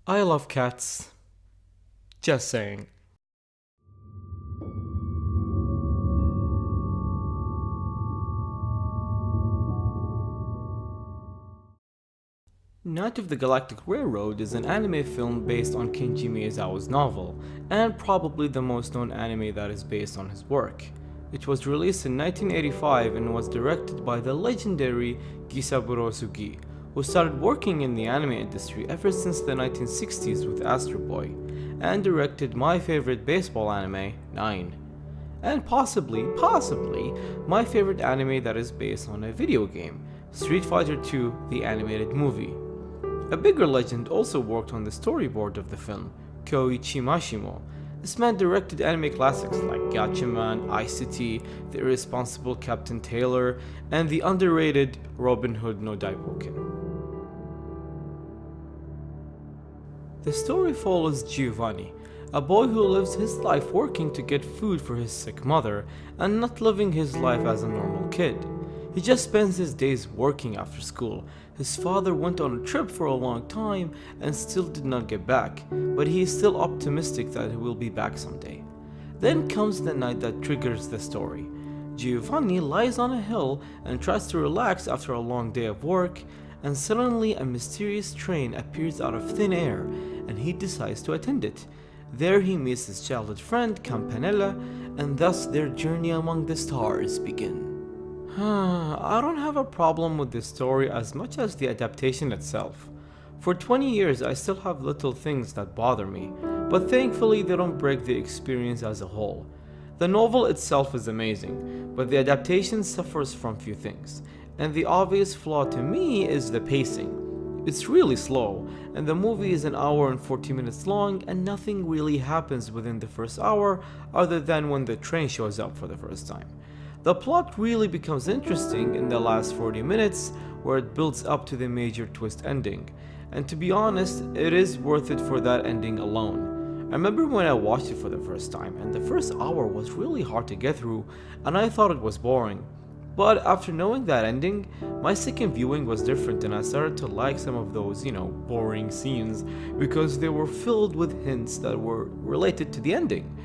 I love cats. Just saying. Night of the Galactic Railroad is an anime film based on Kenji Miyazawa's novel, and probably the most known anime that is based on his work. It was released in 1985 and was directed by the legendary Gisaburo Sugii, who started working in the anime industry ever since the 1960s with Astro Boy, and directed my favorite baseball anime, 9. And possibly, my favorite anime that is based on a video game, Street Fighter 2, the animated movie. A bigger legend also worked on the storyboard of the film, Koichi Mashimo. This man directed anime classics like Gatchaman, Ice-T, The Irresponsible Captain Taylor, and the underrated Robin Hood no Daiboken. The story follows Giovanni, a boy who lives his life working to get food for his sick mother and not living his life as a normal kid. He just spends his days working after school. His father went on a trip for a long time and still did not get back, but he is still optimistic that he will be back someday. Then comes the night that triggers the story. Giovanni lies on a hill and tries to relax after a long day of work, and suddenly a mysterious train appears out of thin air and he decides to attend it. There he meets his childhood friend Campanella, and thus their journey among the stars begins. I don't have a problem with the story as much as the adaptation itself. For 20 years I still have little things that bother me, but thankfully they don't break the experience as a whole. The novel itself is amazing, but the adaptation suffers from few things, and the obvious flaw to me is the pacing. It's really slow, and the movie is an hour and 40 minutes long, and nothing really happens within the first hour other than when the train shows up for the first time. The plot really becomes interesting in the last 40 minutes, where it builds up to the major twist ending, and to be honest, it is worth it for that ending alone. I remember when I watched it for the first time, and the first hour was really hard to get through, and I thought it was boring. But after knowing that ending, my second viewing was different, and I started to like some of those, boring scenes, because they were filled with hints that were related to the ending.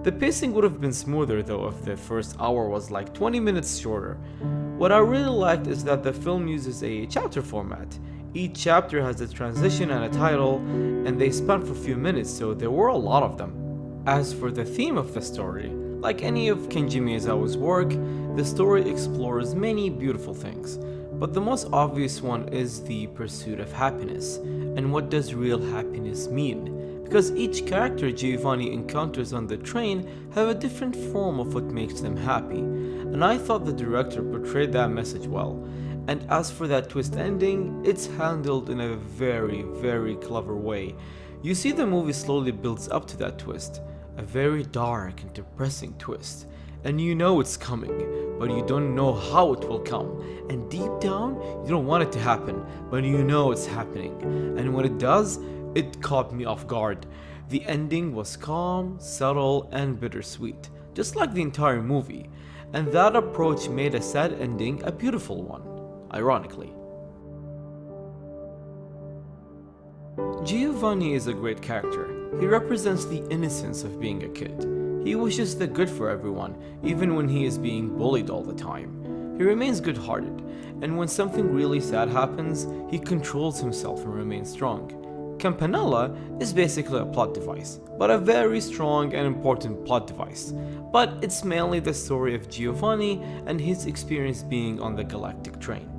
The pacing would have been smoother though if the first hour was like 20 minutes shorter. What I really liked is that the film uses a chapter format. Each chapter has a transition and a title, and they span for a few minutes, so there were a lot of them. As for the theme of the story, like any of Kenji Miyazawa's work, the story explores many beautiful things, but the most obvious one is the pursuit of happiness, and what does real happiness mean? Because each character Giovanni encounters on the train have a different form of what makes them happy, and I thought the director portrayed that message well. And as for that twist ending, it's handled in a very clever way. You see the movie slowly builds up to that twist, a very dark and depressing twist, and you know it's coming, but you don't know how it will come, and deep down you don't want it to happen, but you know it's happening, and when it does, it caught me off guard. The ending was calm, subtle, and bittersweet, just like the entire movie, and that approach made a sad ending a beautiful one, ironically. Giovanni is a great character. He represents the innocence of being a kid. He wishes the good for everyone, even when he is being bullied all the time. He remains good-hearted, and when something really sad happens, he controls himself and remains strong. Campanella is basically a plot device, but a very strong and important plot device. But it's mainly the story of Giovanni and his experience being on the galactic train.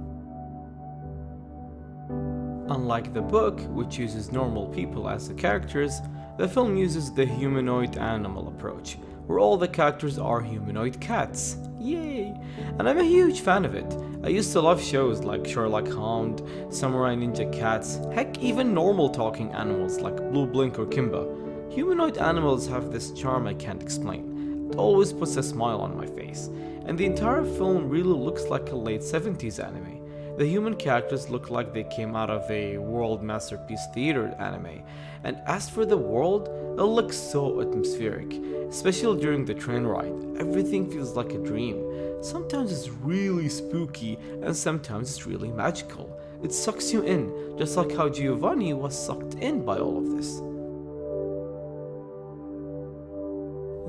Unlike the book, which uses normal people as the characters, the film uses the humanoid animal approach, where all the characters are humanoid cats. Yay! And I'm a huge fan of it. I used to love shows like Sherlock Holmes, Samurai Ninja Cats, heck even normal talking animals like Blue Blink or Kimba. Humanoid animals have this charm I can't explain. It always puts a smile on my face, and the entire film really looks like a late 70s anime. The human characters look like they came out of a world masterpiece theater anime, and as for the world, it looks so atmospheric, especially during the train ride. Everything feels like a dream. Sometimes it's really spooky, and sometimes it's really magical. It sucks you in, just like how Giovanni was sucked in by all of this.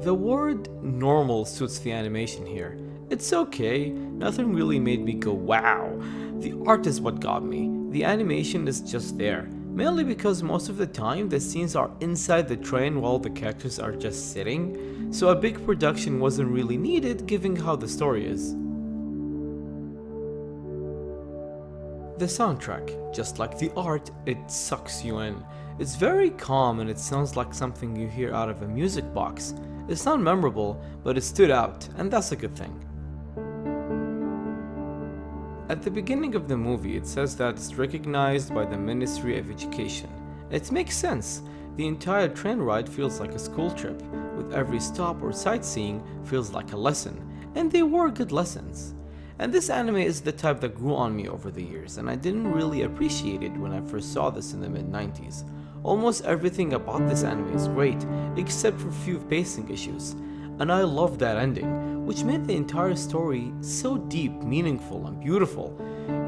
The word normal suits the animation here. It's okay, nothing really made me go wow. The art is what got me. The animation is just there, mainly because most of the time the scenes are inside the train while the characters are just sitting, so a big production wasn't really needed given how the story is. The soundtrack, just like the art, it sucks you in. It's very calm and it sounds like something you hear out of a music box. It's not memorable, but it stood out, and that's a good thing. At the beginning of the movie, it says that it's recognized by the Ministry of Education. It makes sense. The entire train ride feels like a school trip, with every stop or sightseeing feels like a lesson, and they were good lessons. And this anime is the type that grew on me over the years, and I didn't really appreciate it when I first saw this in the mid-90s. Almost everything about this anime is great, except for a few pacing issues, and I loved that ending, which made the entire story so deep, meaningful, and beautiful,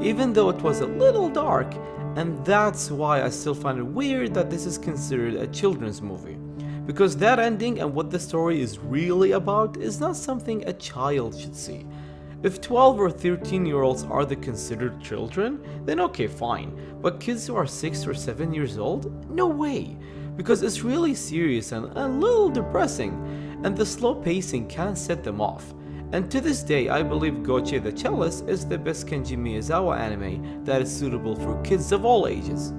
even though it was a little dark, and that's why I still find it weird that this is considered a children's movie, because that ending and what the story is really about is not something a child should see. If 12 or 13-year-olds are the considered children, then okay, fine. But kids who are 6 or 7 years old? No way! Because it's really serious and a little depressing, and the slow pacing can set them off. And to this day, I believe Goche the Cellist is the best Kenji Miyazawa anime that is suitable for kids of all ages.